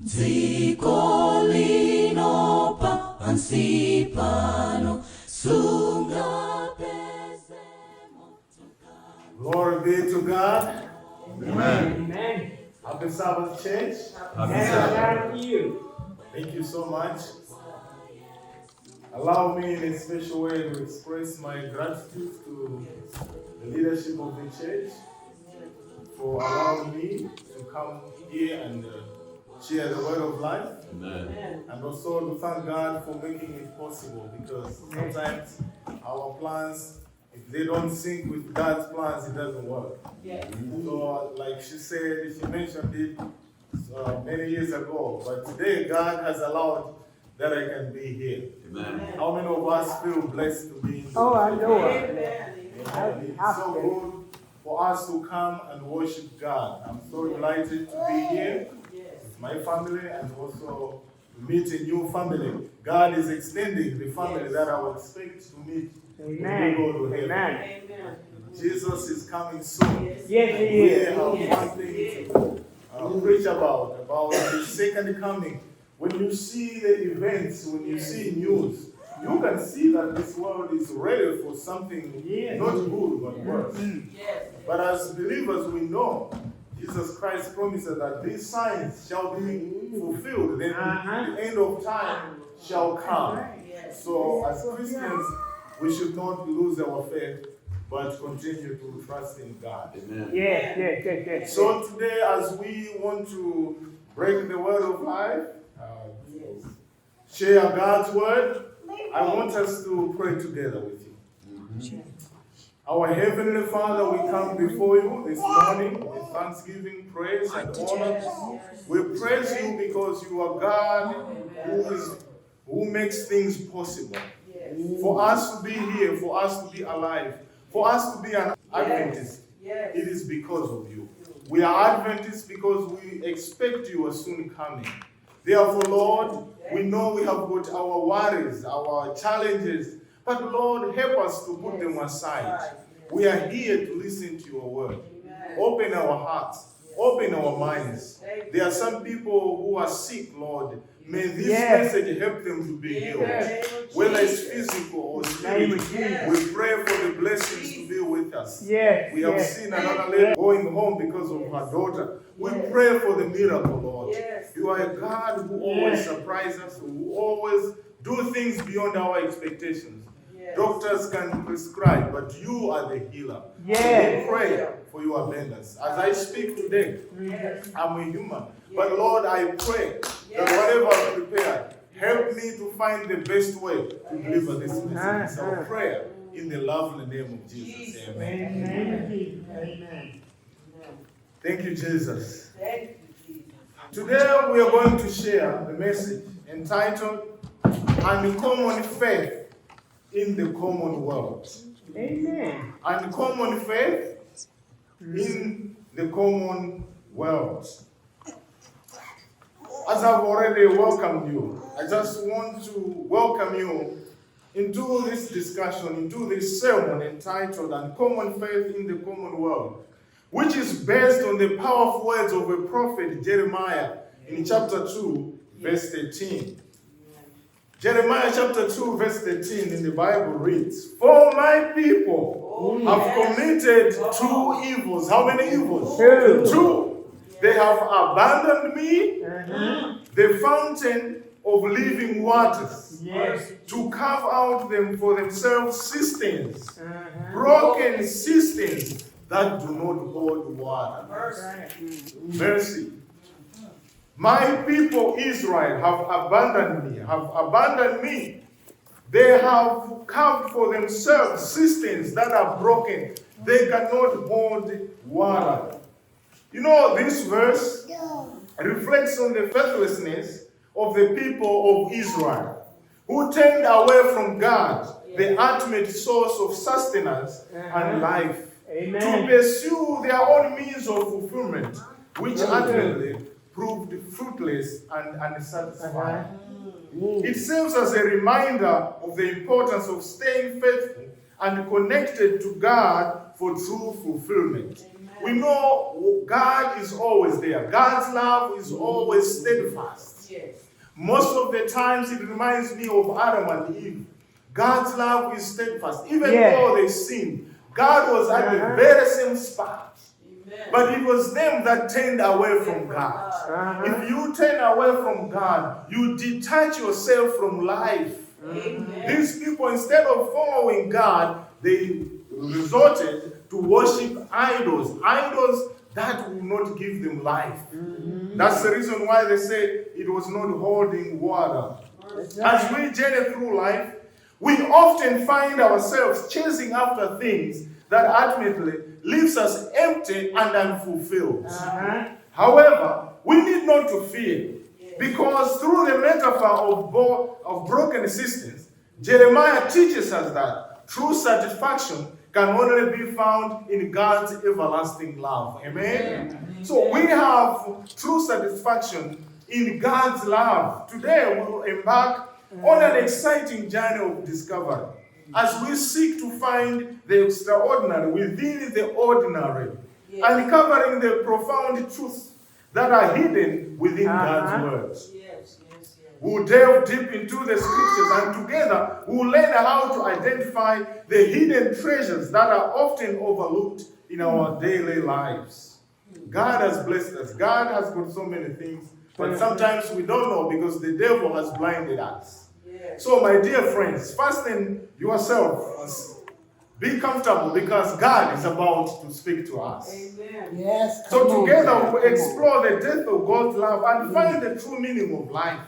Dziko linopa pansi pano sungapeze motoka. Glory be to God. Amen. Amen. Happy Sabbath, church. Happy Sabbath. Thank you so much. Allow me in a special way to express my gratitude to the leadership of the church for allowing me to come here and share the word of life. Amen. And also to thank God for making it possible, because sometimes our plans, if they don't sync with God's plans, it doesn't work. Yes. So, like she mentioned it many years ago, but today God has allowed that I can be here. Amen. How many of us feel blessed to be in the Oh, I church? know it. Amen. It's so good for us to come and worship God. I'm so delighted to be here with my family and also to meet a new family. God is extending the family that I would expect to meet when we go to heaven. Amen. Jesus is coming soon. Yes, he We is. have one thing to preach about His second coming. When you see the events, when you see news, you can see that this world is ready for something not good but worse. But as believers, we know Jesus Christ promises that these signs shall be fulfilled. Then the end of time shall come. So as Christians, we should not lose our faith, but continue to trust in God. Amen. Yes. So today, as we want to break the word of life, share God's word, I want us to pray together with you. Our Heavenly Father, we come before you this morning with thanksgiving, praise, and honor. We praise you because you are God who makes things possible. For us to be here, for us to be alive, for us to be an Adventist, it is because of you. We are Adventists because we expect you are soon coming. Therefore, Lord, we know we have got our worries, our challenges, but Lord, help us to put them aside. We are here to listen to your word. Open our hearts, open our minds. There are some people who are sick, Lord. May this message help them to be healed. Whether it's physical or spiritual, we pray for the blessings to be with us. We have seen another lady going home because of her daughter. We pray for the miracle, Lord. You are a God who always surprises us, who always do things beyond our expectations. Doctors can prescribe, but you are the healer. So we pray for your abundance. As I speak today, I'm a human. But Lord, I pray that whatever I've prepared, help me to find the best way to deliver this message. It's our prayer in the lovely name of Jesus. Amen. Thank you, Jesus. Today we are going to share the message entitled Uncommon Faith in the Common World. Amen. Uncommon faith in the common world. As I've already welcomed you, I just want to welcome you into this discussion, into this sermon entitled Uncommon Faith in the Common World, which is based on the powerful words of a prophet, Jeremiah, in chapter 2, verse 13. Jeremiah chapter 2, verse 13 in the Bible reads, "For my people have committed two evils." How many evils? Two. They have abandoned me, the fountain of living waters, to carve out them for themselves cisterns, broken cisterns that do not hold water. Mercy. My people Israel have abandoned me, They have carved for themselves cisterns that are broken. They cannot hold water. You know, this verse reflects on the faithlessness of the people of Israel, who turned away from God, the ultimate source of sustenance and life, to pursue their own means of fulfillment, which ultimately proved fruitless and unsatisfying. It serves as a reminder of the importance of staying faithful and connected to God for true fulfillment. We know God is always there. God's love is always steadfast. Yes. Most of the times it reminds me of Adam and Eve. God's love is steadfast. Even though they sinned, God was at the very same spot. Amen. But it was them that turned away from God. If you turn away from God, you detach yourself from life. Amen. These people, instead of following God, they resorted to worship idols. Idols that will not give them life. That's the reason why they say it was not holding water. As we journey through life, we often find ourselves chasing after things that ultimately leaves us empty and unfulfilled. However, we need not to fear, because through the metaphor of broken systems, Jeremiah teaches us that true satisfaction can only be found in God's everlasting love. Amen? So we have true satisfaction in God's love. Today we will embark on an exciting journey of discovery as we seek to find the extraordinary within the ordinary, uncovering the profound truths that are hidden within God's words. We'll delve deep into the scriptures, and together we'll learn how to identify the hidden treasures that are often overlooked in our daily lives. God has blessed us. God has got so many things, but sometimes we don't know because the devil has blinded us. So, my dear friends, fasten yourself. Be comfortable because God is about to speak to us. Amen. Yes. So together we'll explore the depth of God's love and find the true meaning of life.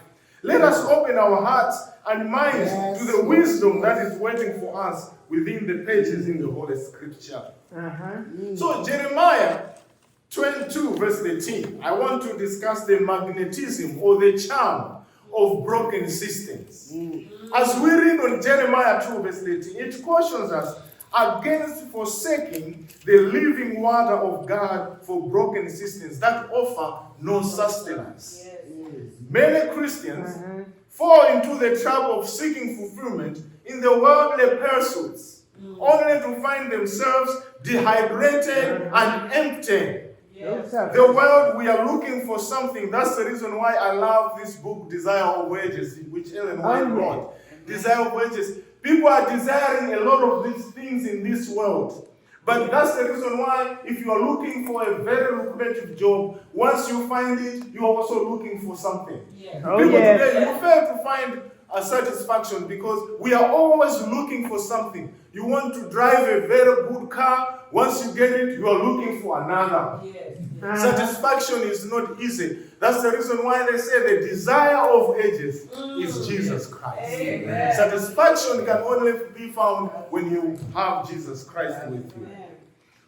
Let us open our hearts and minds to the wisdom that is waiting for us within the pages in the Holy Scripture. So Jeremiah 22 verse 18, I want to discuss the magnetism or the charm of broken systems. As we read on Jeremiah 2 verse 18, it cautions us against forsaking the living water of God for broken systems that offer no sustenance. Many Christians fall into the trap of seeking fulfillment in the worldly pursuits, only to find themselves dehydrated and empty. The world, we are looking for something. That's the reason why I love this book, Desire of Wages, which Ellen White wrote. Desire of Wages. People are desiring a lot of these things in this world. But that's the reason why, if you are looking for a very lucrative job, once you find it, you are also looking for something. People today, you fail to find a satisfaction because we are always looking for something. You want to drive a very good car. Once you get it, you are looking for another. Satisfaction is not easy. That's the reason why they say the desire of ages is Jesus Christ. Satisfaction can only be found when you have Jesus Christ with you.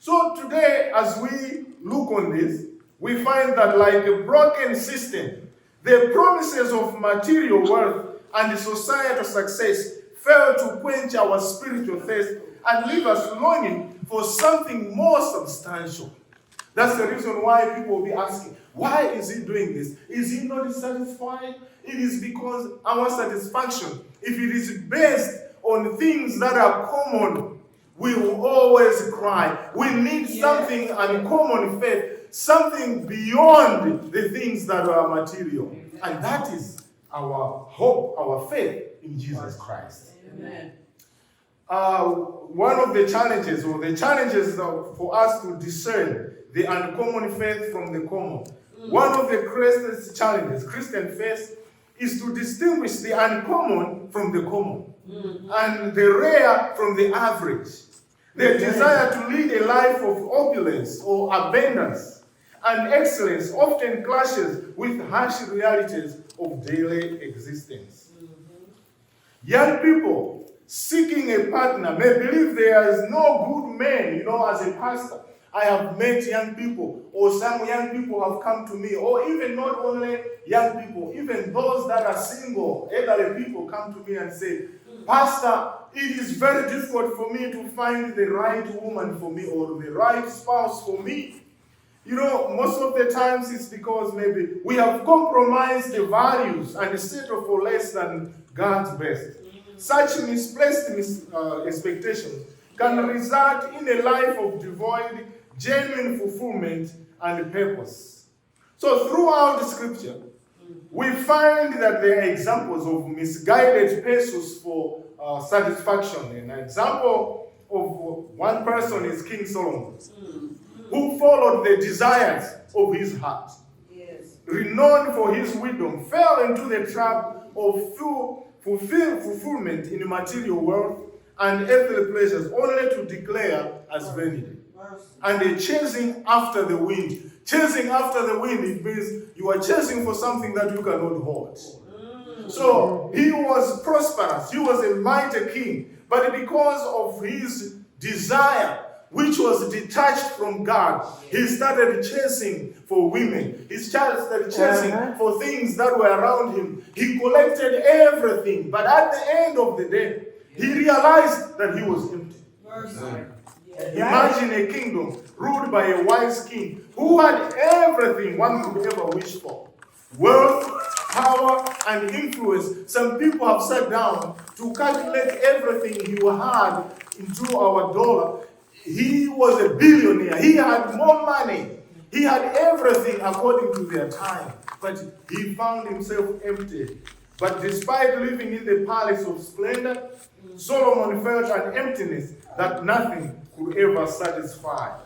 So today, as we look on this, we find that like a broken system, the promises of material wealth and societal success fail to quench our spiritual thirst and leave us longing for something more substantial. That's the reason why people will be asking, why is he doing this? Is he not satisfied? It is because our satisfaction, if it is based on things that are common, we will always cry. We need something uncommon faith, something beyond the things that are material. And that is our hope, our faith in Jesus Christ. Amen. One of the challenges, for us to discern the uncommon faith from the common. One of the greatest challenges Christian face is to distinguish the uncommon from the common and the rare from the average. The desire to lead a life of opulence or abundance and excellence often clashes with harsh realities of daily existence. Young people seeking a partner may believe there is no good man, as a pastor. I have met young people, or some young people have come to me, or even not only young people, even those that are single, elderly people come to me and say, Pastor, it is very difficult for me to find the right woman for me or the right spouse for me. Most of the times it's because maybe we have compromised the values and settled for less than God's best. Such misplaced expectations can result in a life of genuine fulfillment and purpose. So throughout the scripture, we find that there are examples of misguided pursuits for satisfaction. An example of one person is King Solomon, who followed the desires of his heart. Yes. Renowned for his wisdom, fell into the trap of fulfillment in material wealth and earthly pleasures, only to declare as vanity. And a chasing after the wind. Chasing after the wind, it means you are chasing for something that you cannot hold. So he was prosperous, he was a mighty king, but because of his desire, which was detached from God, he started chasing for women. He started chasing for things that were around him. He collected everything, but at the end of the day, he realized that he was empty. Imagine a kingdom ruled by a wise king who had everything one could ever wish for. Wealth, power, and influence. Some people have sat down to calculate everything he had into our dollar. He was a billionaire. He had more money. He had everything according to their time. But he found himself empty. But despite living in the palace of splendor, Solomon felt an emptiness that nothing could ever satisfy.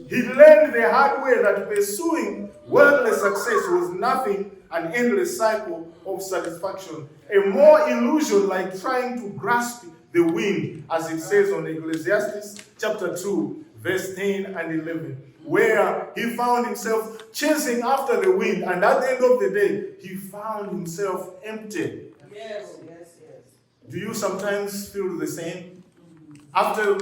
He learned the hard way that pursuing worldly success was nothing, an endless cycle of satisfaction, a more illusion like trying to grasp the wind, as it says on Ecclesiastes chapter 2, verse 10 and 11, where he found himself chasing after the wind, and at the end of the day, he found himself empty. Yes. Do you sometimes feel the same? After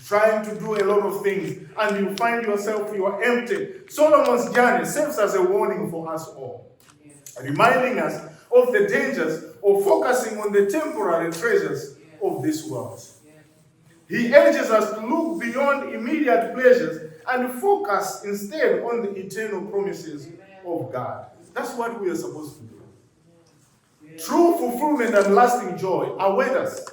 trying to do a lot of things, and you find yourself, you are empty. Solomon's journey serves as a warning for us all, reminding us of the dangers of focusing on the temporary treasures of this world. He urges us to look beyond immediate pleasures and focus instead on the eternal promises of God. That's what we are supposed to do. True fulfillment and lasting joy await us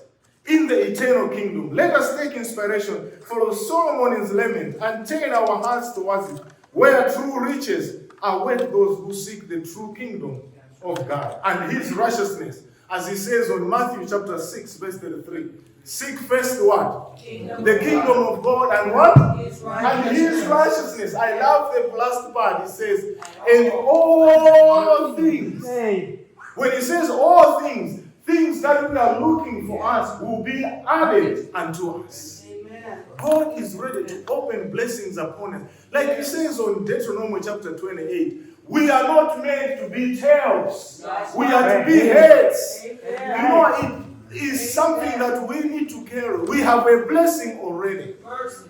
in the eternal kingdom. Let us take inspiration from Solomon's lament and turn our hearts towards it, where true riches await those who seek the true kingdom of God and his righteousness. As he says on Matthew chapter 6, verse 33. Seek first what? The kingdom of God and what? And his righteousness. I love the last part. It says, and all things. When he says all things, things that we are looking for us will be added unto us. God is ready to open blessings upon us. Like he says on Deuteronomy chapter 28, we are not made to be tails. We are to be heads. You know, it is something that we need to carry. We have a blessing already.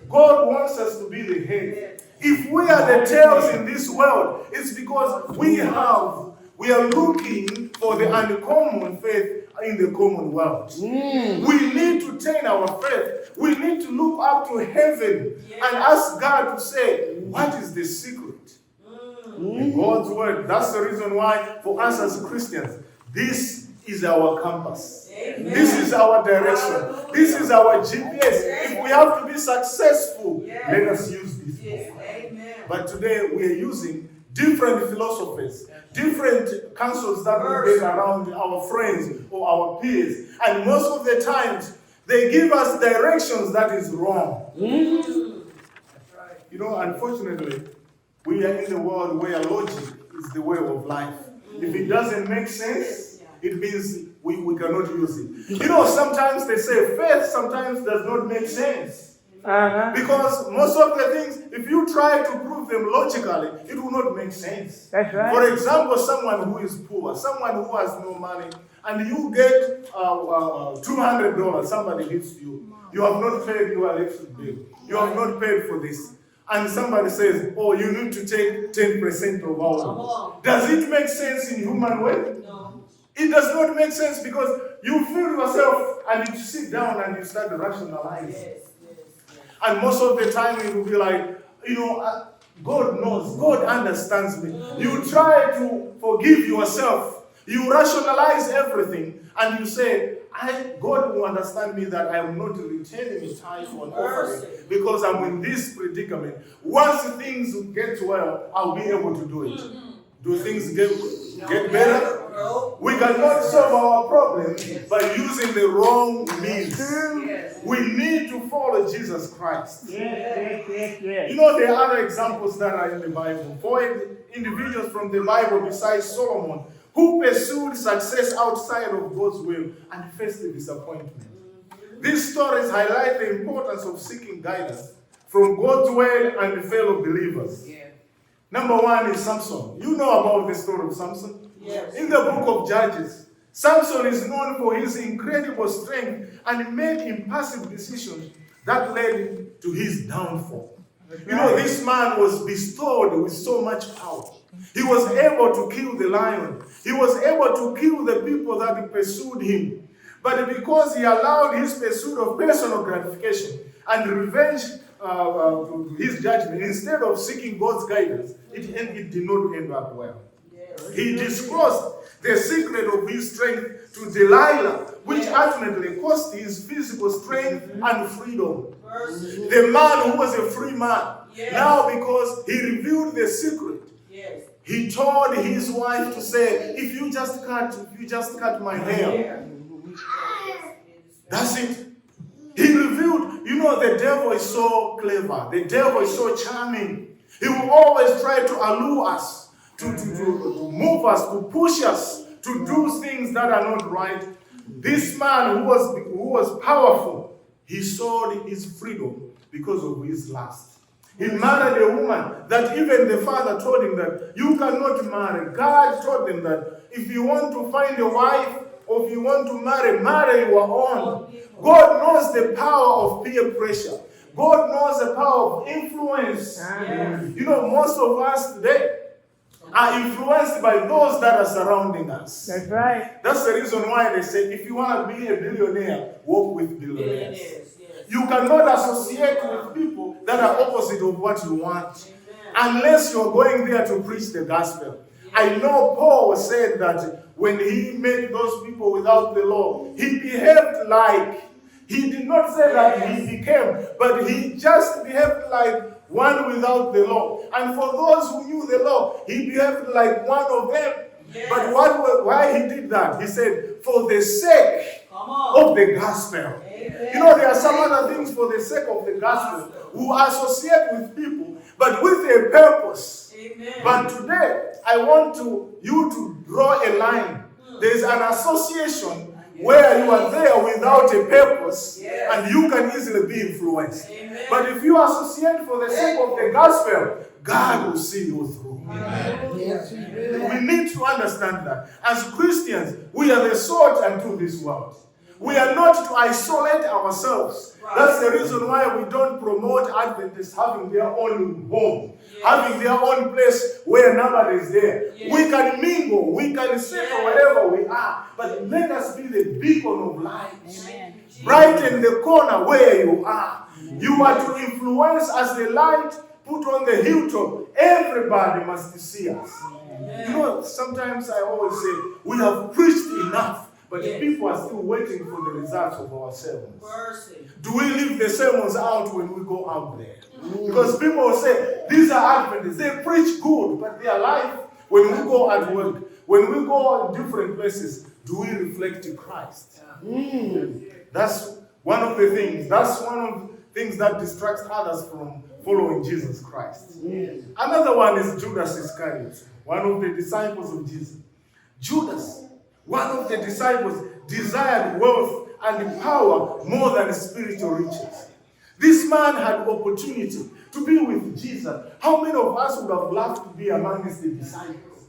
God wants us to be the head. If we are the tails in this world, it's because we are looking for the uncommon faith in the common world. We need to turn our faith. We need to look up to heaven and ask God to say, what is the secret? In God's word. That's the reason why for us as Christians, this is our compass. This is our direction. This is our GPS. If we have to be successful, let us use this. But today we are using different philosophies, different counsels that we get around our friends or our peers. And most of the times, they give us directions that is wrong. You know, unfortunately, we are in the world where logic is the way of life. If it doesn't make sense, it means we cannot use it. You know, sometimes they say faith sometimes does not make sense. Because most of the things, if you try to prove them logically, it will not make sense. That's right. For example, someone who is poor, someone who has no money, and you get $200, somebody hits you. You have not paid your electric bill. You have not paid for this. And somebody says, oh, you need to take 10% of our. Does it make sense in human way? No. It does not make sense because you feel yourself and you sit down and you start rationalizing. And most of the time it will be like, you know, God knows, God understands me. You try to forgive yourself. You rationalize everything and you say, God will understand me that I am not returning a tithe on offering because I'm in this predicament. Once things get well, I'll be able to do it. Do things get better? We cannot solve our problems by using the wrong means. We need to follow Jesus Christ. You know, there are other examples that are in the Bible. For individuals from the Bible besides Solomon, who pursued success outside of God's will and faced the disappointment. These stories highlight the importance of seeking guidance from God's word and fellow believers. Number one is Samson. You know about the story of Samson? Yes. In the book of Judges, Samson is known for his incredible strength and made impulsive decisions that led to his downfall. You know, this man was bestowed with so much power. He was able to kill the lion. He was able to kill the people that pursued him. But because he allowed his pursuit of personal gratification and revenge to his judgment, instead of seeking God's guidance, it did not end up well. He disclosed the secret of his strength to Delilah, which ultimately cost his physical strength and freedom. The man who was a free man, now because he revealed the secret, he told his wife to say, if you just cut my hair, that's it. He revealed, you know, the devil is so clever. The devil is so charming. He will always try to allure us, to move us, to push us, to do things that are not right. This man who was powerful, he sold his freedom because of his lust. He married a woman that even the father told him that you cannot marry. God told him that if you want to find a wife or if you want to marry your own. God knows the power of peer pressure. God knows the power of influence. You know, most of us today are influenced by those that are surrounding us. That's right. That's the reason why they say, if you want to be a billionaire, walk with billionaires. You cannot associate with people that are opposite of what you want, unless you're going there to preach the gospel. I know Paul said that when he met those people without the law, he behaved like, he did not say that he became, but he just behaved like one without the law. And for those who knew the law, he behaved like one of them. But why he did that? He said, for the sake of the gospel. You know, there are some other things for the sake of the gospel who associate with people, but with a purpose. But today, I want you to draw a line. There's an association where you are there without a purpose, and you can easily be influenced. But if you associate for the sake of the gospel, God will see you through. We need to understand that. As Christians, we are the salt unto this world. We are not to isolate ourselves. That's the reason why we don't promote Adventists having their own home, having their own place where nobody is there. We can mingle, we can sit wherever we are, but let us be the beacon of light. Right in the corner where you are. You are to influence as the light put on the hilltop. Everybody must see us. You know, sometimes I always say, we have preached enough. But people are still waiting for the results of our sermons. Do we leave the sermons out when we go out there? Because people will say, these are Adventists, they preach good, but their life, when we go at work, when we go in different places, do we reflect Christ? That's one of the things. That's one of the things that distracts others from following Jesus Christ. Another one is Judas Iscariot, one of the disciples of Jesus. Judas, one of the disciples, desired wealth and power more than spiritual riches. This man had opportunity to be with Jesus. How many of us would have loved to be amongst the disciples?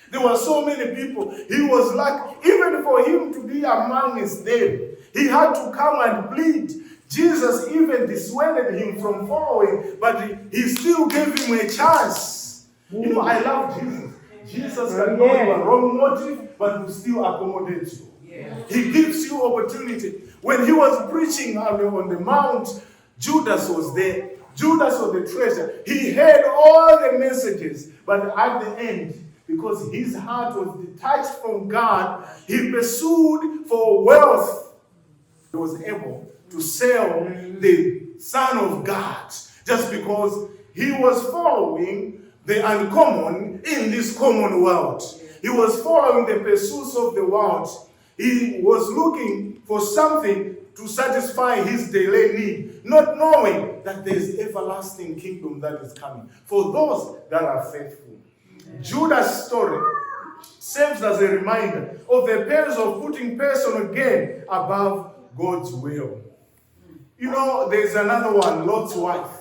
There were so many people. He was like, even for him to be amongst them, he had to come and plead. Jesus even dissuaded him from following, but he still gave him a chance. You know, I love Jesus. Jesus can know you are wrong motive, but will still accommodate you. He gives you opportunity. When he was preaching on the mount, Judas was there. Judas was the treasurer. He heard all the messages, but at the end, because his heart was detached from God. He pursued for wealth. He was able to sell the Son of God just because he was following the uncommon in this common world. He was following the pursuits of the world. He was looking for something to satisfy his daily need, not knowing that there is everlasting kingdom that is coming for those that are faithful. Judas' story serves as a reminder of the perils of putting personal gain above God's will. You know, there's another one, Lot's wife.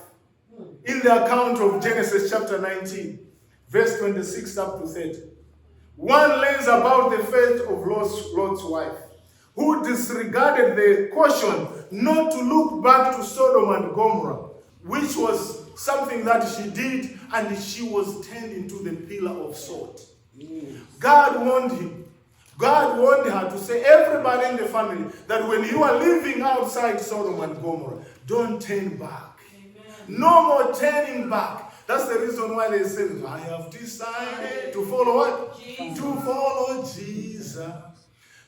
In the account of Genesis chapter 19, verse 26 up to 30, one learns about the fate of Lot's wife, who disregarded the caution not to look back to Sodom and Gomorrah, which was something that she did, and she was turned into the pillar of salt. God warned him. God warned her to say, everybody in the family, that when you are living outside Sodom and Gomorrah, don't turn back. No more turning back. That's the reason why they say, I have decided to follow what? Jesus. To follow Jesus.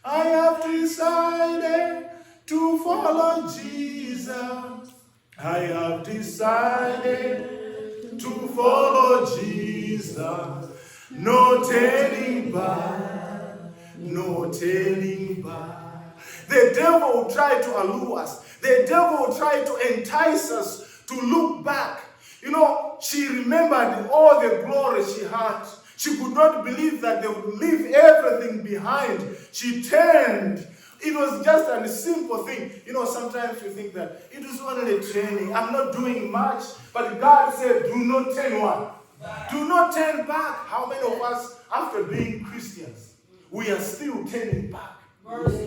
I have decided to follow Jesus. I have decided to follow Jesus. No turning back. No turning back. The devil will try to allure us. The devil will try to entice us to look back. You know, she remembered all the glory she had. She could not believe that they would leave everything behind. She turned. It was just a simple thing. You know, sometimes you think that it was only training. I'm not doing much. But God said, do not turn what? Do not turn back. How many of us, after being Christians, we are still turning back?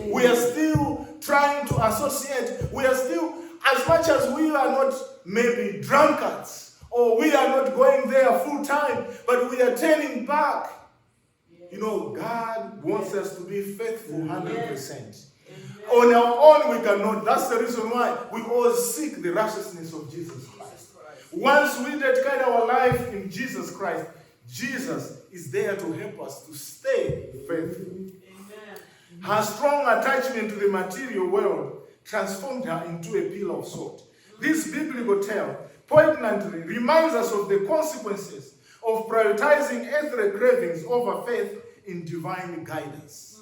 We are still trying to associate. We are still, as much as we are not maybe drunkards, or we are not going there full time, but we are turning back. You know, God wants us to be faithful 100%. On our own, we cannot. That's the reason why we all seek the righteousness of Jesus Christ. Once we dedicate our life in Jesus Christ, Jesus is there to help us to stay faithful. Her strong attachment to the material world transformed her into a pillar of salt. This biblical tale poignantly reminds us of the consequences of prioritizing earthly cravings over faith in divine guidance.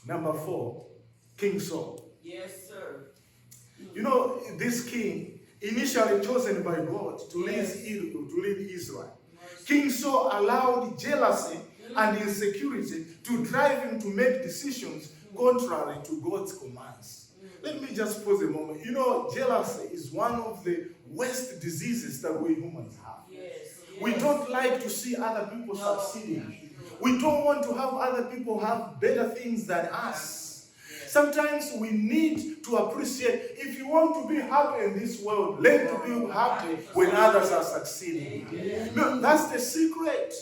Number 4, King Saul. Yes, sir. You know, this king, initially chosen by God to lead Israel. King Saul allowed jealousy and insecurity to drive him to make decisions contrary to God's commands. Let me just pause a moment. You know, jealousy is one of the worst diseases that we humans have. We don't like to see other people succeeding. We don't want to have other people have better things than us. Sometimes we need to appreciate, if you want to be happy in this world, learn to be happy when others are succeeding. No, that's the secret.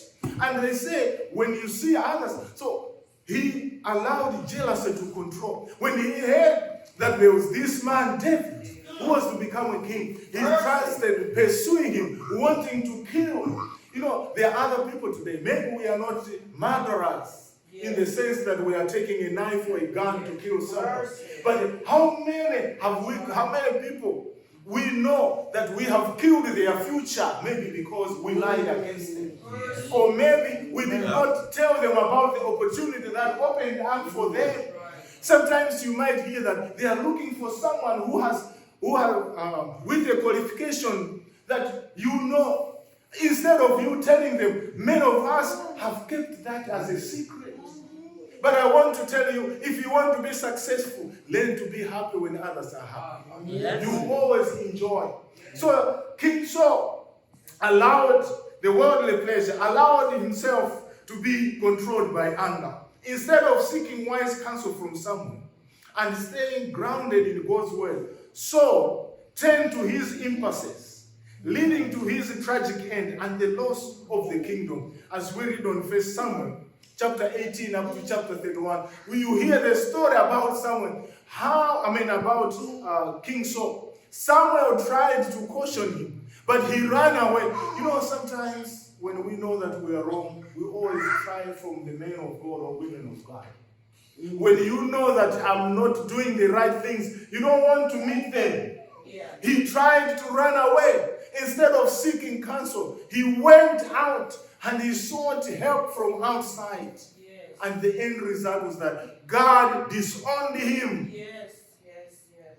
And they say, when you see others, so he allowed jealousy to control. When he heard that there was this man, David, who was to become a king, he trusted, pursuing him, wanting to kill him. You know, there are other people today. Maybe we are not murderers in the sense that we are taking a knife or a gun to kill someone. But how many people we know that we have killed their future, maybe because we lied against them. Or maybe we did not tell them about the opportunity that opened up for them. Sometimes you might hear that they are looking for someone who are with a qualification that you know. Instead of you telling them, many of us have kept that as a secret. But I want to tell you, if you want to be successful, learn to be happy when others are happy. Yes. You always enjoy. So King Saul allowed the worldly pleasure, allowed himself to be controlled by anger. Instead of seeking wise counsel from someone and staying grounded in God's word, Saul turned to his impulses, leading to his tragic end and the loss of the kingdom. As we read on 1 Samuel chapter 18 up to chapter 31, you hear the story about King Saul. Samuel tried to caution him, but he ran away. You know, sometimes when we know that we are wrong, we always try from the men of God or women of God. When you know that I'm not doing the right things, you don't want to meet them. He tried to run away. Instead of seeking counsel, he went out and he sought help from outside. And the end result was that God disowned him.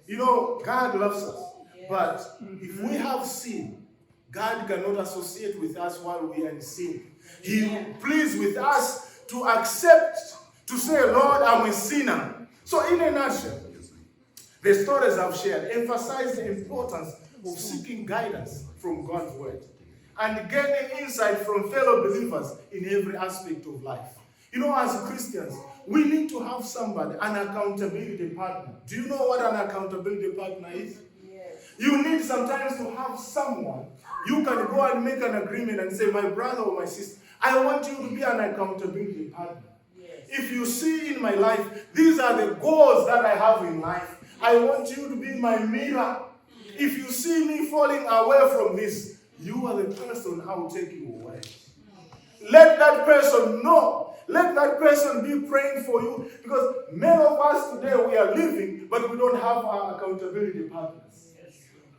You know, God loves us. But if we have sin, God cannot associate with us while we are in sin. He pleads with us to accept, to say, Lord, I'm a sinner. So in a nutshell, the stories I've shared emphasize the importance of seeking guidance from God's word and gaining insight from fellow believers in every aspect of life. You know, as Christians, we need to have somebody, an accountability partner. Do you know what an accountability partner is? You need sometimes to have someone you can go and make an agreement and say, my brother or my sister, I want you to be an accountability partner. If you see in my life, these are the goals that I have in life. I want you to be my mirror. If you see me falling away from this, you are the person I will take you away. Let that person know. Let that person be praying for you. Because many of us today, we are living, but we don't have our accountability partners.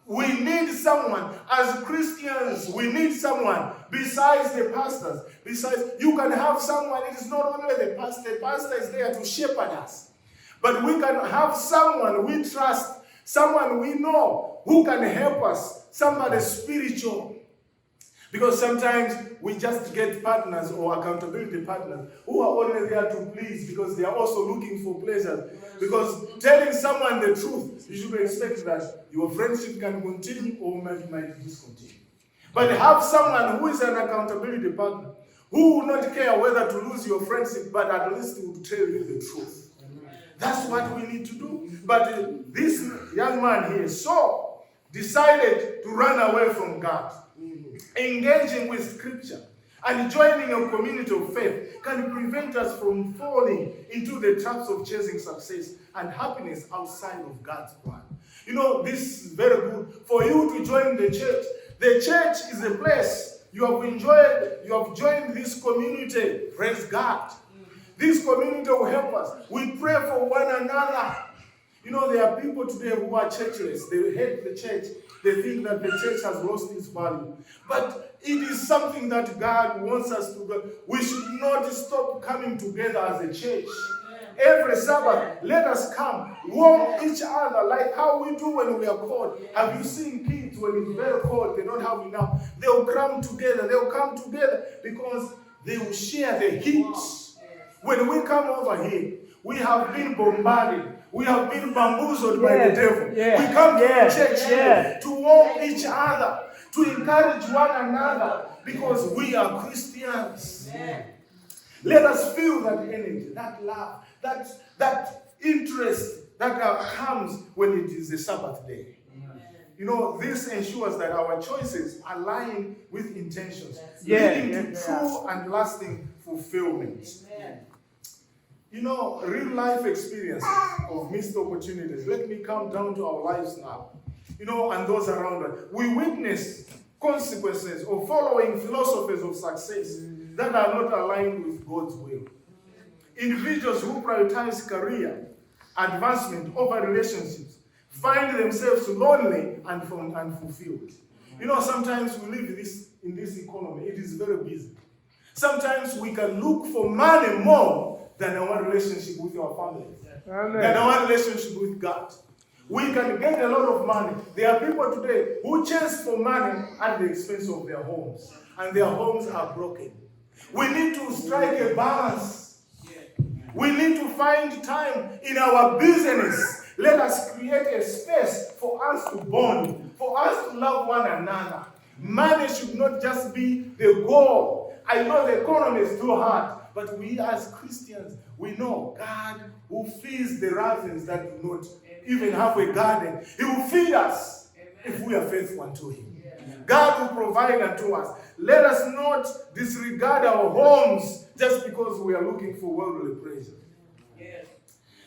We need someone, as Christians, we need someone besides the pastors. Besides, you can have someone, it is not only the pastor is there to shepherd us. But we can have someone we trust, someone we know who can help us, somebody spiritual. Because sometimes we just get partners or accountability partners who are only there to please because they are also looking for pleasure. Because telling someone the truth, you should expect that your friendship can continue or might discontinue. But have someone who is an accountability partner who will not care whether to lose your friendship, but at least will tell you the truth. That's what we need to do. But this young man here decided to run away from God. Engaging with scripture and joining a community of faith can prevent us from falling into the traps of chasing success and happiness outside of God's plan. You know, this is very good for you to join the church. The church is a place you have joined this community. Praise God. This community will help us. We pray for one another. You know, there are people today who are churchless. They hate the church. They think that the church has lost its value. But it is something that God wants us to do. We should not stop coming together as a church. Every Sabbath, let us come, warm each other like how we do when we are cold. Have you seen kids when it's very cold, they don't have enough? They'll come together. They'll come together because they will share the heat. When we come over here, we have been bombarded. We have been bamboozled by the devil. We come to the church here to warm each other, to encourage one another, because we are Christians. Let us feel that energy, that love, that interest that comes when it is a Sabbath day. You know, this ensures that our choices align with intentions, leading to true and lasting fulfillment. You know, real life experiences of missed opportunities. Let me come down to our lives now. You know, and those around us. We witness consequences of following philosophies of success that are not aligned with God's will. Individuals who prioritize career advancement over relationships find themselves lonely and unfulfilled. You know, sometimes we live in this economy. It is very busy. Sometimes we can look for money more than our relationship with our family, than our relationship with God. We can get a lot of money. There are people today who chase for money at the expense of their homes, and their homes are broken. We need to strike a balance. We need to find time in our business. Let us create a space for us to bond, for us to love one another. Money should not just be the goal. I know the economy is too hard. But we as Christians, we know God who feeds the ravens that do not even have a garden. He will feed us if we are faithful unto Him. God will provide unto us. Let us not disregard our homes just because we are looking for worldly pleasure.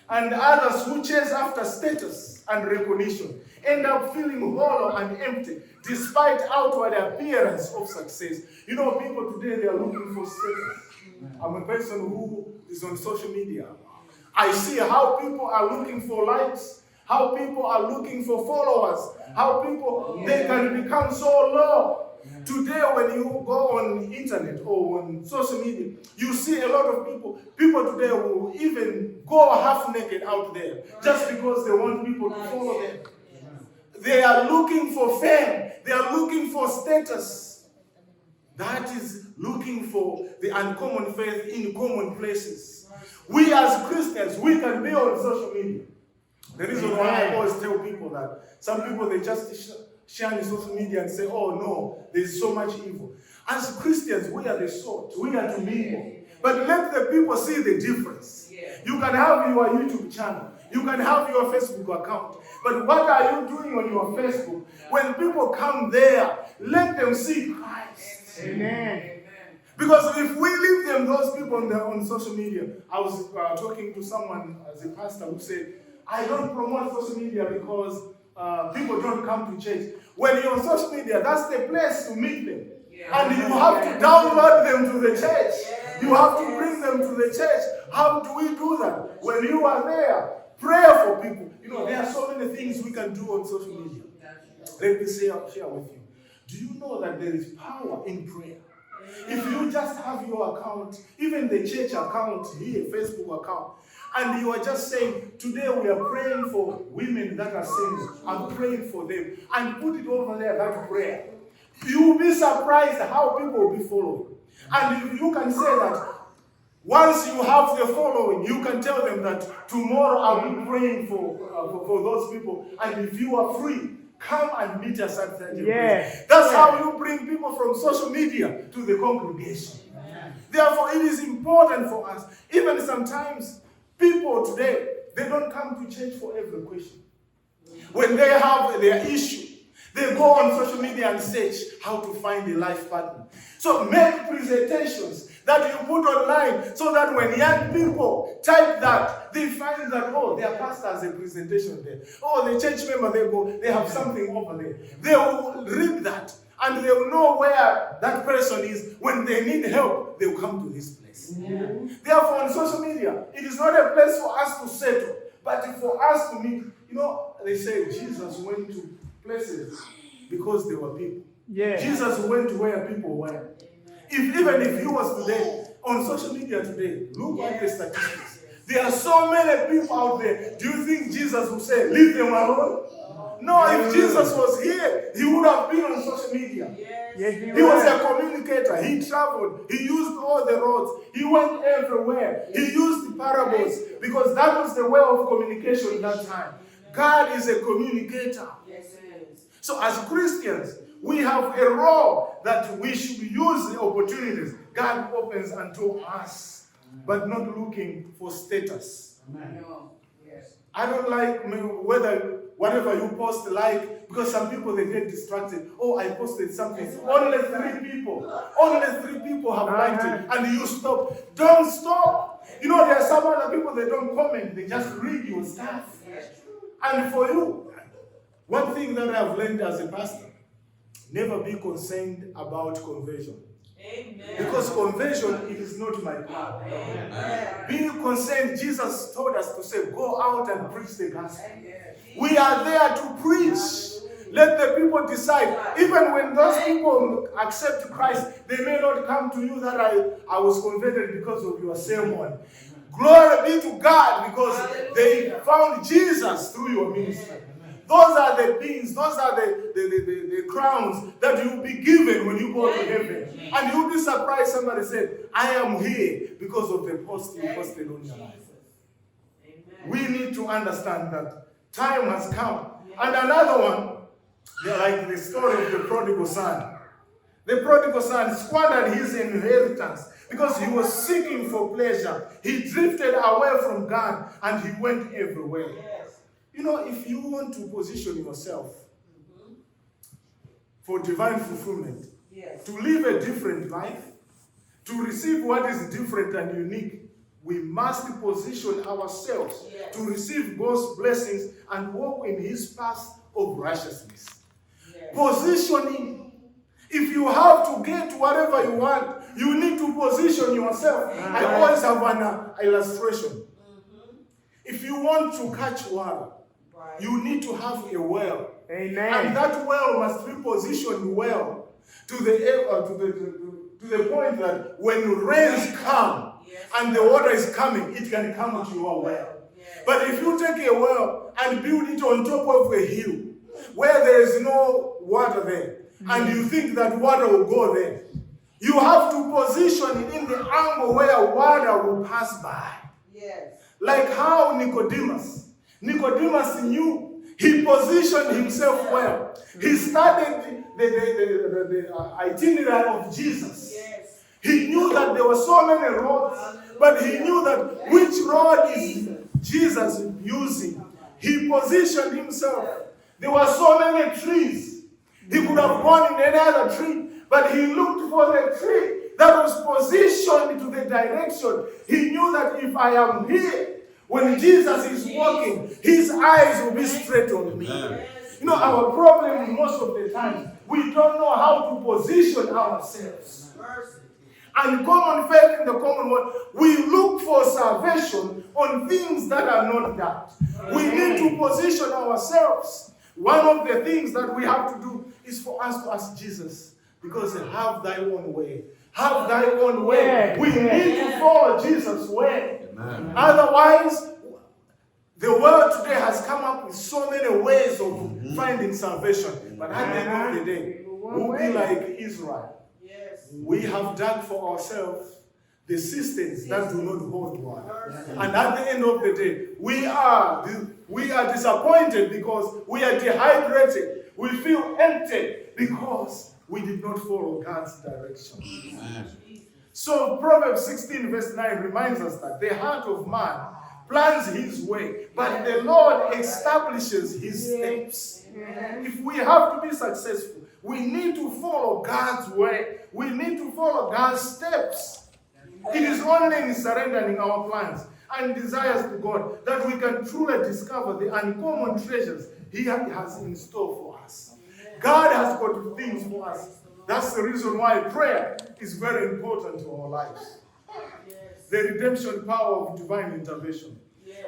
And others who chase after status and recognition, end up feeling hollow and empty despite outward appearance of success. You know, people today, they are looking for status. I'm a person who is on social media. I see how people are looking for likes, how people are looking for followers, how people, they can become so low. Today, when you go on internet or on social media, you see a lot of people today will even go half naked out there just because they want people to follow them. They are looking for fame. They are looking for status. That is looking for the uncommon faith in common places. We as Christians, we can be on social media. The reason why I always tell people that some people, they just share on social media and say, oh no, there's so much evil. As Christians, we are the salt. We are to mingle. But let the people see the difference. You can have your YouTube channel. You can have your Facebook account. But what are you doing on your Facebook? When people come there, let them see Christ. Amen. Because if we leave them, those people on social media, I was talking to someone as a pastor who said, I don't promote social media because people don't come to church. When you're on social media, that's the place to meet them. And you have to download them to the church. You have to bring them to the church. How do we do that? When you are there, pray for people. You know, there are so many things we can do on social media. Let me share with you. Do you know that there is power in prayer? If you just have your account, even the church account here, Facebook account, and you are just saying, today we are praying for women that are single. I'm praying for them. And put it over there, that prayer. You will be surprised how people will be following. And if you can say that, once you have the following, you can tell them that tomorrow I'll be praying for those people. And if you are free, come and meet us at that place. That's how you bring people from social media to the congregation. Therefore, it is important for us. Even sometimes, people today, they don't come to church for every question. When they have their issue, they go on social media and search how to find a life partner. So make presentations that you put online so that when young people type that, they find that, oh, their pastor has a presentation there. Oh, the church member, they have something over there. They will read that and they will know where that person is. When they need help, they will come to this place. Therefore, on social media, it is not a place for us to settle, but for us to meet. You know, they say Jesus went to places because there were people. Jesus went to where people were. Even if you was today, on social media today, look at the statistics. There are so many people out there. Do you think Jesus would say, leave them alone? No, if Jesus was here, he would have been on social media. He was a communicator. He traveled. He used all the roads. He went everywhere. He used the parables because that was the way of communication at that time. God is a communicator. So as Christians, we have a role that we should use the opportunities God opens unto us, but not looking for status. I don't like whatever you post like, because some people, they get distracted. Oh, I posted something. Only 3 people have liked it, and you stop. Don't stop. You know, there are some other people, they don't comment. They just read your stuff. And for you, one thing that I've learned as a pastor, never be concerned about conversion. Amen. Because conversion, it is not my power. Be concerned, Jesus told us to say, go out and preach the gospel. We are there to preach. Let the people decide. Even when those people accept Christ, they may not come to you that I was converted because of your sermon. Glory be to God, because they found Jesus through your ministry. Those are the pins, those are the crowns that you will be given when you go to heaven. And you'll be surprised somebody said, I am here because of the post you posted on your life. We need to understand that time has come. And another one, like the story of the prodigal son. The prodigal son squandered his inheritance because he was seeking for pleasure. He drifted away from God and he went everywhere. You know, if you want to position yourself for divine fulfillment, to live a different life, to receive what is different and unique, we must position ourselves to receive God's blessings and walk in His path of righteousness. Positioning. If you have to get whatever you want, you need to position yourself. I always have an illustration. If you want to catch water, you need to have a well. Amen. And that well must be positioned well to the point that when rains come and the water is coming, it can come to your well. But if you take a well and build it on top of a hill where there is no water there, and you think that water will go there, you have to position it in the angle where water will pass by. Like how Nicodemus knew, he positioned himself well. He studied the itinerary of Jesus. He knew that there were so many roads, but he knew that which road is Jesus using. He positioned himself. There were so many trees. He could have gone in any other tree, but he looked for the tree that was positioned to the direction. He knew that if I am here, when Jesus is walking, his eyes will be straight on me. You know, our problem most of the time, we don't know how to position ourselves. And common faith in the common world, we look for salvation on things that are not that. We need to position ourselves. One of the things that we have to do is for us to ask Jesus, because have thy own way. Have thy own way. We need to follow Jesus' way. Amen. Otherwise, the world today has come up with so many ways of finding salvation. But at the end of the day, we'll be like Israel. We have dug for ourselves the systems that do not hold water. And at the end of the day, we are disappointed because we are dehydrated. We feel empty because we did not follow God's direction. So Proverbs 16 verse 9 reminds us that the heart of man plans his way, but the Lord establishes his steps. If we have to be successful, we need to follow God's way. We need to follow God's steps. It is only in surrendering our plans and desires to God that we can truly discover the uncommon treasures He has in store for us. God has got things for us. That's the reason why prayer is very important to our lives. The redemption power of divine intervention.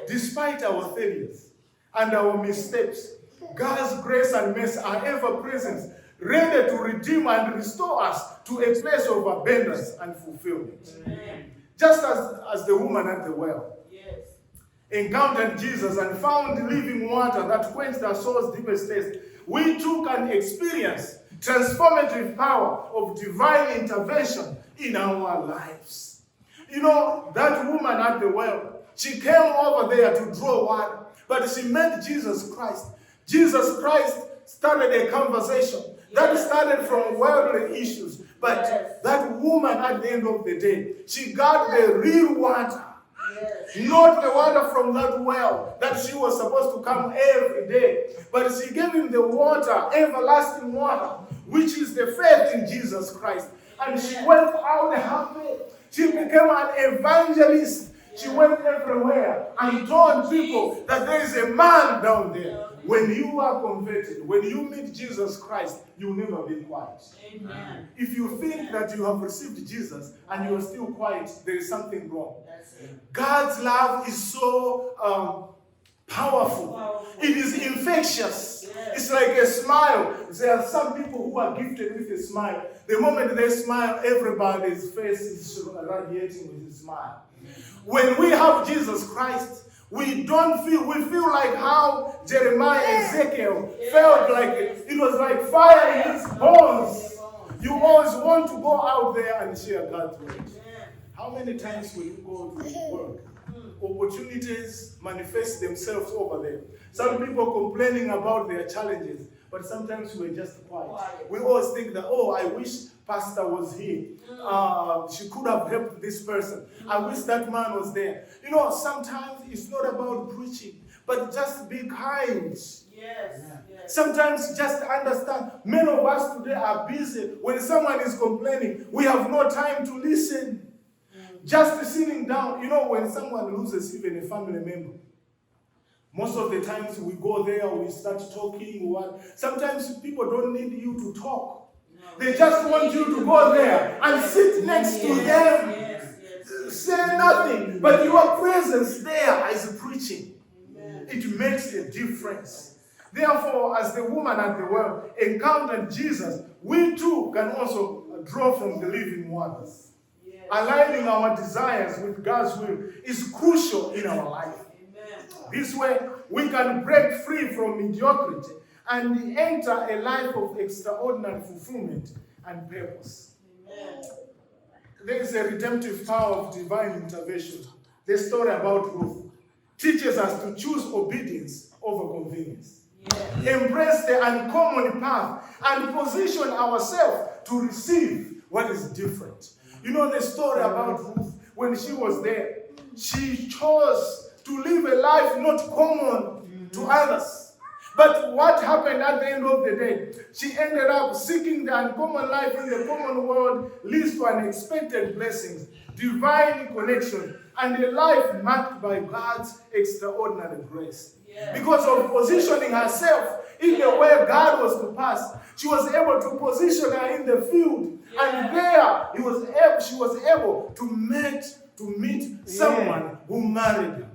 Despite our failures and our mistakes, God's grace and mercy are ever present, ready to redeem and restore us to a place of abundance and fulfillment. Just as the woman at the well encountered Jesus and found living water that quenched our soul's deepest thirst, we too can experience transformative power of divine intervention in our lives. You know, that woman at the well, she came over there to draw water, but she met Jesus Christ. Jesus Christ started a conversation that started from worldly issues. But that woman at the end of the day, she got the real water. Not the water from that well that she was supposed to come every day. But she gave him the water, everlasting water, which is the faith in Jesus Christ. And she went out happy. She became an evangelist. She went everywhere and told people that there is a man down there. When you are converted, when you meet Jesus Christ, you'll never be quiet. Amen. If you think that you have received Jesus and you are still quiet, there is something wrong. God's love is so powerful. It is infectious. It's like a smile. There are some people who are gifted with a smile. The moment they smile, everybody's face is radiating with a smile. When we have Jesus Christ, we feel like how Jeremiah and Ezekiel felt like it was like fire in his bones. You always want to go out there and share God's word. How many times will you go to work? Opportunities manifest themselves over there. Some people complaining about their challenges, but sometimes we're just quiet. We always think that, oh, I wish Pastor was here. She could have helped this person. I wish that man was there. You know, sometimes it's not about preaching, but just be kind. Sometimes just understand, many of us today are busy. When someone is complaining, we have no time to listen. Just sitting down, when someone loses even a family member, most of the times we go there, we start talking. Sometimes people don't need you to talk. They just want you to go there and sit next to them. Say nothing, but your presence there is preaching. It makes a difference. Therefore, as the woman at the well encountered Jesus, we too can also draw from the living waters. Aligning our desires with God's will is crucial in our life. This way, we can break free from mediocrity and enter a life of extraordinary fulfillment and purpose. There is a redemptive power of divine intervention. The story about Ruth teaches us to choose obedience over convenience. Embrace the uncommon path and position ourselves to receive what is different. The story about Ruth, when she was there, she chose to live a life not common to others. But what happened at the end of the day? She ended up seeking the uncommon life in the common world, leads to unexpected blessings, divine connection, and a life marked by God's extraordinary grace. Because of positioning herself in the way God was to pass, she was able to position her in the field, and there she was able to meet someone who married her.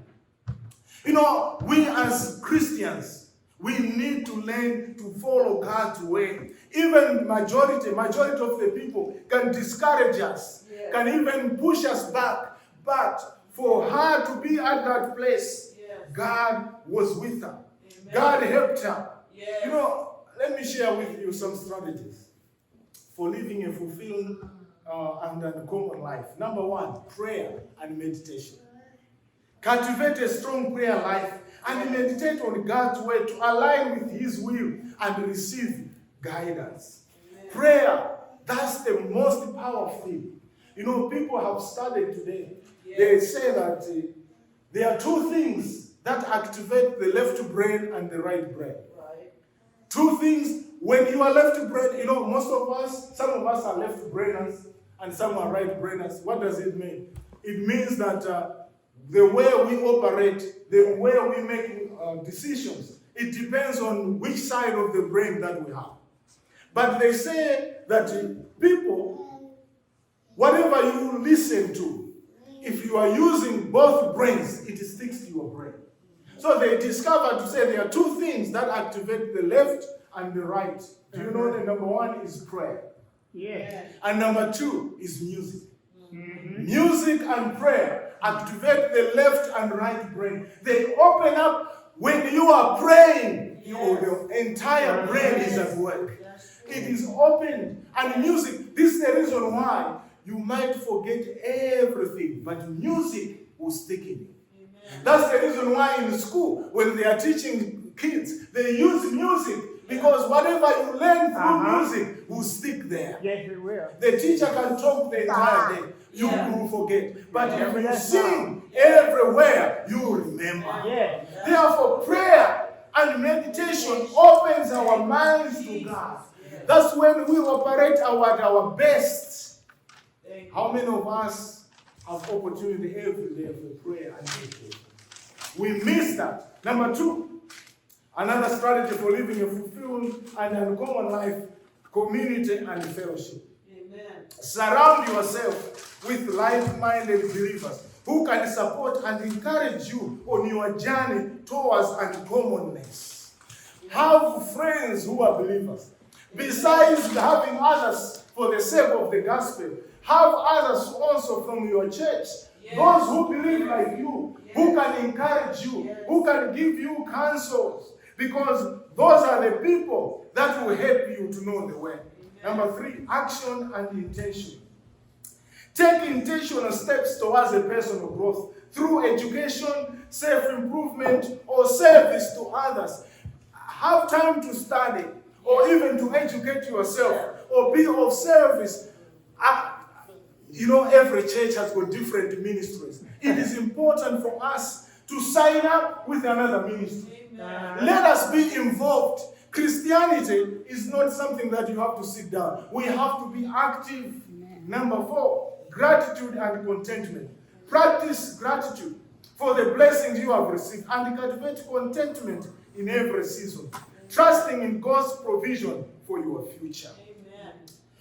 We as Christians, we need to learn to follow God's way. Even majority of the people can discourage us, can even push us back. But for her to be at that place, God was with her. God helped her. Let me share with you some strategies for living a fulfilling and uncommon life. Number 1, prayer and meditation. Cultivate a strong prayer life and meditate on God's way to align with His will and receive guidance. Prayer, that's the most powerful thing. People have studied today. They say that there are 2 things that activate the left brain and the right brain. 2 things. When you are left brain, most of us, some of us are left brainers and some are right brainers. What does it mean? It means that the way we operate, the way we make decisions, it depends on which side of the brain that we have. But they say that people, whatever you listen to, if you are using both brains, it sticks to your brain. So they discovered to say there are 2 things that activate the left and the right. Do you know that number 1 is prayer? And number 2 is music. Music and prayer activate the left and right brain. They open up when you are praying. Your entire brain is at work. It is open. And music, this is the reason why you might forget everything, but music will stick in you. That's the reason why in school, when they are teaching kids, they use music, because whatever you learn through music will stick there. Yes, it will. The teacher can talk the entire day. You will forget. But if you sing everywhere, you will remember. Therefore, prayer and meditation opens our minds to God. That's when we operate at our best. How many of us have opportunity every day for prayer and meditation? We miss that. Number 2, another strategy for living a fulfilled and uncommon life, community and fellowship. Surround yourself with like-minded believers who can support and encourage you on your journey towards uncommonness. Have friends who are believers. Besides having others for the sake of the gospel, have others also from your church. Those who believe like you, who can encourage you, who can give you counsels, because those are the people that will help you to know the way. Number 3, action and intention. Take intentional steps towards a personal growth through education, self-improvement, or service to others. Have time to study, or even to educate yourself, or be of service. Every church has got different ministries. It is important for us to sign up with another ministry. Let us be involved. Christianity is not something that you have to sit down. We have to be active. Number 4, gratitude and contentment. Practice gratitude for the blessings you have received and cultivate contentment in every season, trusting in God's provision for your future. Amen.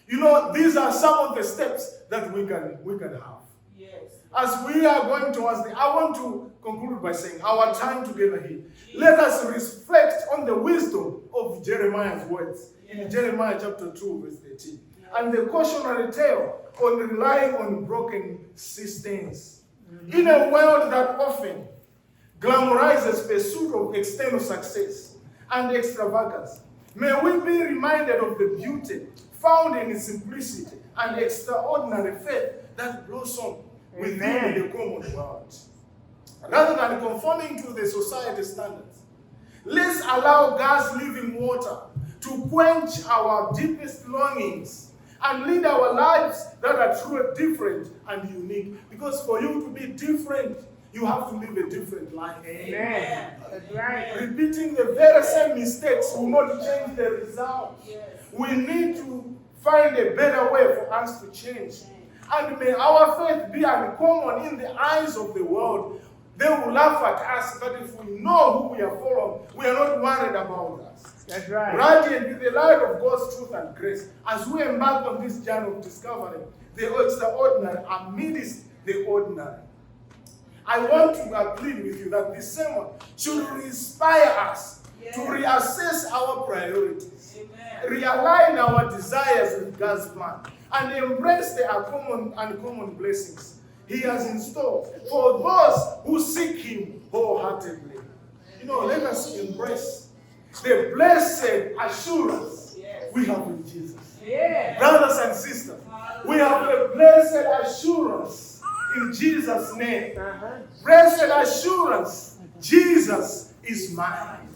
You know, these are some of the steps that we can have. Yes. As we are going towards the, I want to conclude by saying our time together here. Let us reflect on the wisdom of Jeremiah's words in Jeremiah chapter 2, verse 13. And the cautionary tale on relying on broken systems. In a world that often glamorizes pursuit of external success and extravagance, may we be reminded of the beauty found in simplicity and extraordinary faith that blossom within the common world. Rather than conforming to the society standards, let's allow God's living water to quench our deepest longings and lead our lives that are truly different and unique. Because for you to be different, you have to live a different life. Amen. That's right. Repeating the very same mistakes will not change the result. Yes. We need to find a better way for us to change. And may our faith be uncommon in the eyes of the world. They will laugh at us, but if we know who we are following, we are not worried about us. That's right. Radiant with the light of God's truth and grace, as we embark on this journey of discovery, the extraordinary amidst the ordinary. I want to plead with you that this sermon should inspire us to reassess our priorities, realign our desires with God's plan, and embrace the uncommon blessings He has in store for those who seek Him wholeheartedly. You know, let us embrace the blessed assurance we have in Jesus. Yes. Brothers and sisters, we have a blessed assurance in Jesus' name. Blessed assurance, Jesus is mine.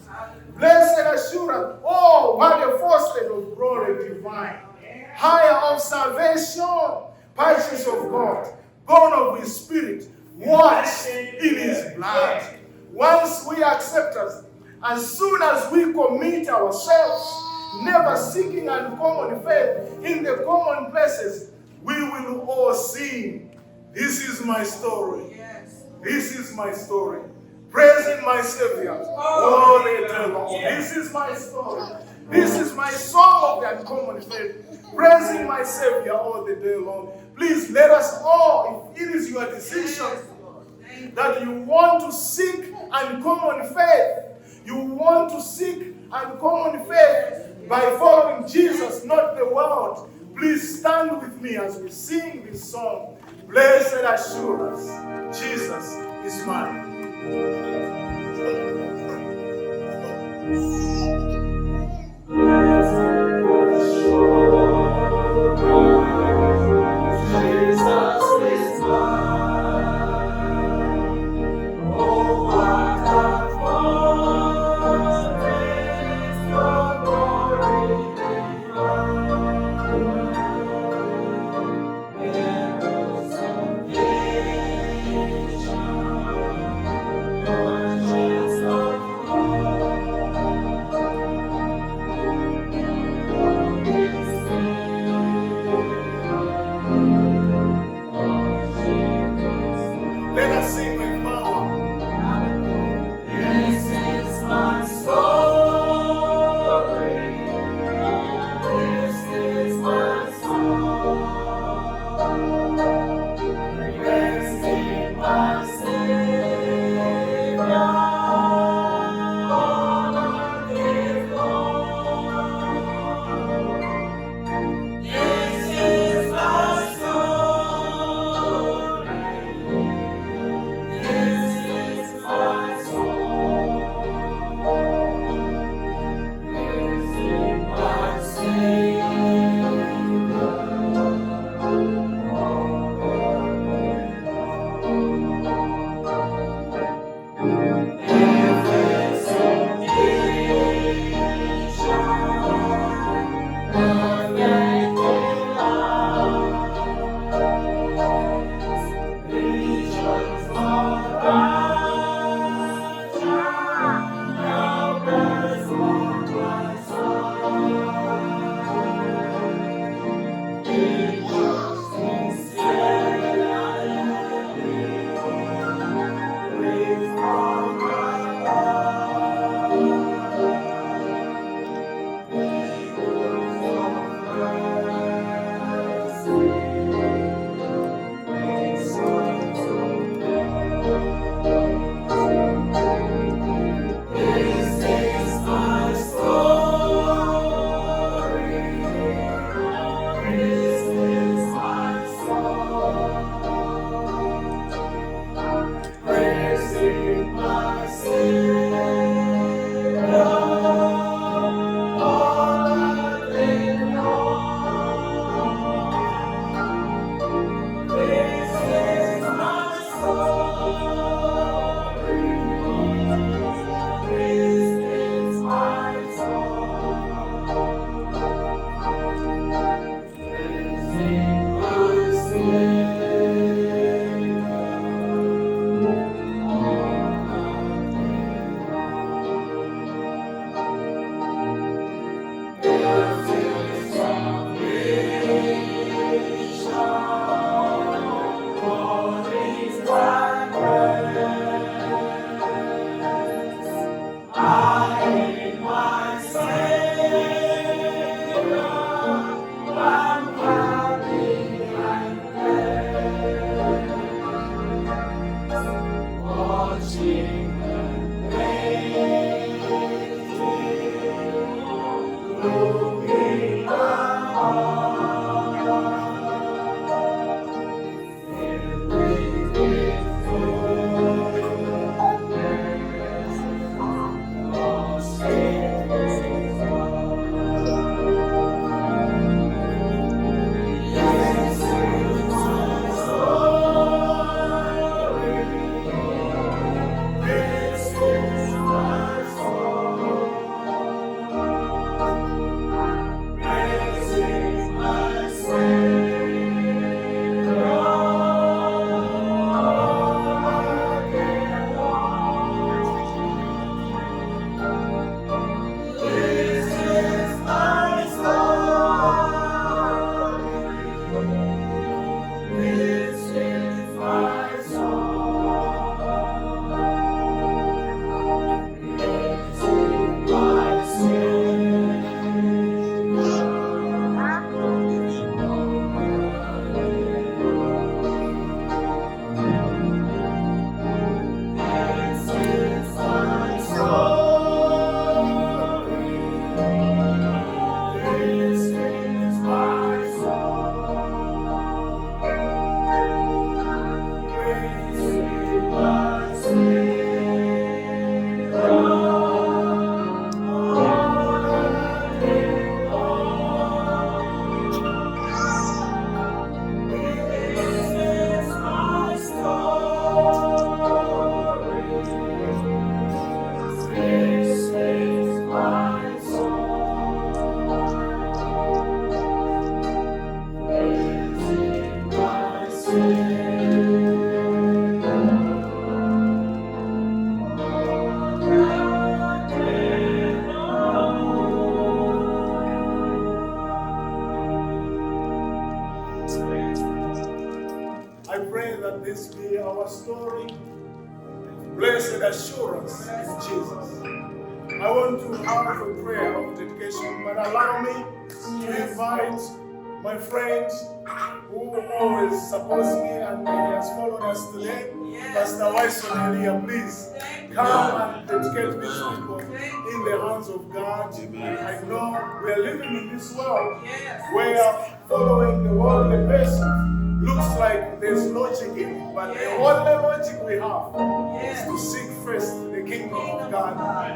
Blessed assurance, oh, what a forested of glory divine. Higher of salvation, purchase of God, born of His Spirit, washed in His blood. Once we accept us, as soon as we commit ourselves, never seeking uncommon faith in the common places, we will all sing, this is my story. This is my story. Praising my Savior all the day long. This is my story. This is my song of the uncommon faith. Praising my Savior all the day long. Please let us all, if it is your decision that you want to seek uncommon faith, you want to seek uncommon faith by following Jesus, not the world, please stand with me as we sing this song. Blessed assurance, Jesus is mine. assurance in Jesus. I want to have a prayer of dedication, but allow me to invite my friend who always supports me and he has followed us today, Pastor Wyson Elia. Please come and dedicate these people in the hands of God. I know we are living in this world where following the worldly person looks like there's logic in it, but the only logic we have is to seek first the kingdom of God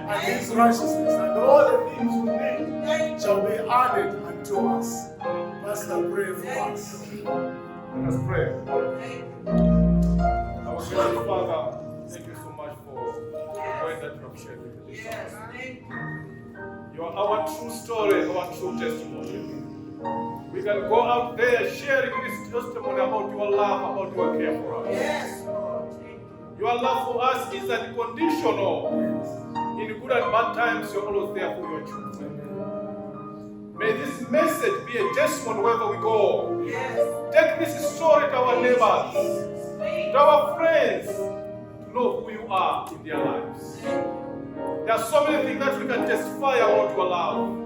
and His righteousness, and all the things we need shall be added unto us. Pastor, pray for us. Let us pray. Our Heavenly Father, thank you so much for the word that you have shared with us. You are our true story, our true testimony. We can go out there sharing this testimony about your love, about your care for us. Your love for us is unconditional. In good and bad times, you're always there for your children. May this message be a testimony wherever we go. Take this story to our neighbors, to our friends, to know who you are in their lives. There are so many things that we can testify about your love.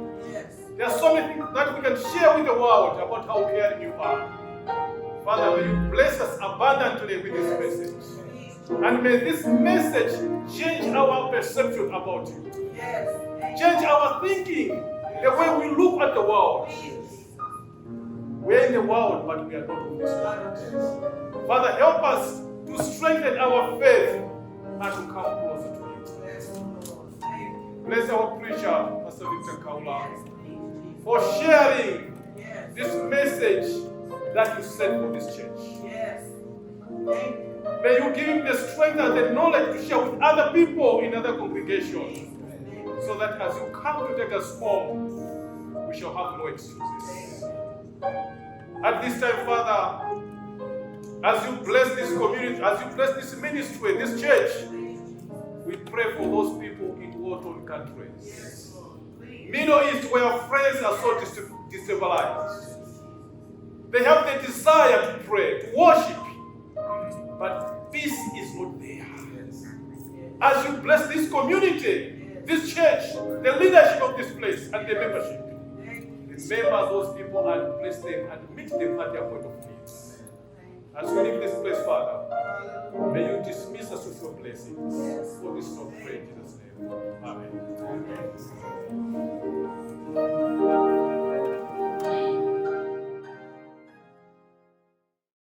There are so many things that we can share with the world about how caring you are. Father, may you bless us abundantly with this message. And may this message change our perception about you. Change our thinking, the way we look at the world. We are in the world, but we are not of this world. Father, help us to strengthen our faith and to come closer to you. Bless our preacher, Ps.Victor Khaula, for sharing this message that you sent for this church. May you give him the strength and the knowledge to share with other people in other congregations, so that as you come to take us home, we shall have no excuses. At this time, Father, as you bless this community, as you bless this ministry, this church, we pray for those people in war-torn countries. Middle East, where friends are so destabilized. They have the desire to pray, to worship, but peace is not there. As you bless this community, this church, the leadership of this place, and the membership, remember those people and bless them and meet them at their point of need. As we leave this place, Father, may you dismiss us with your blessings. For this, we pray.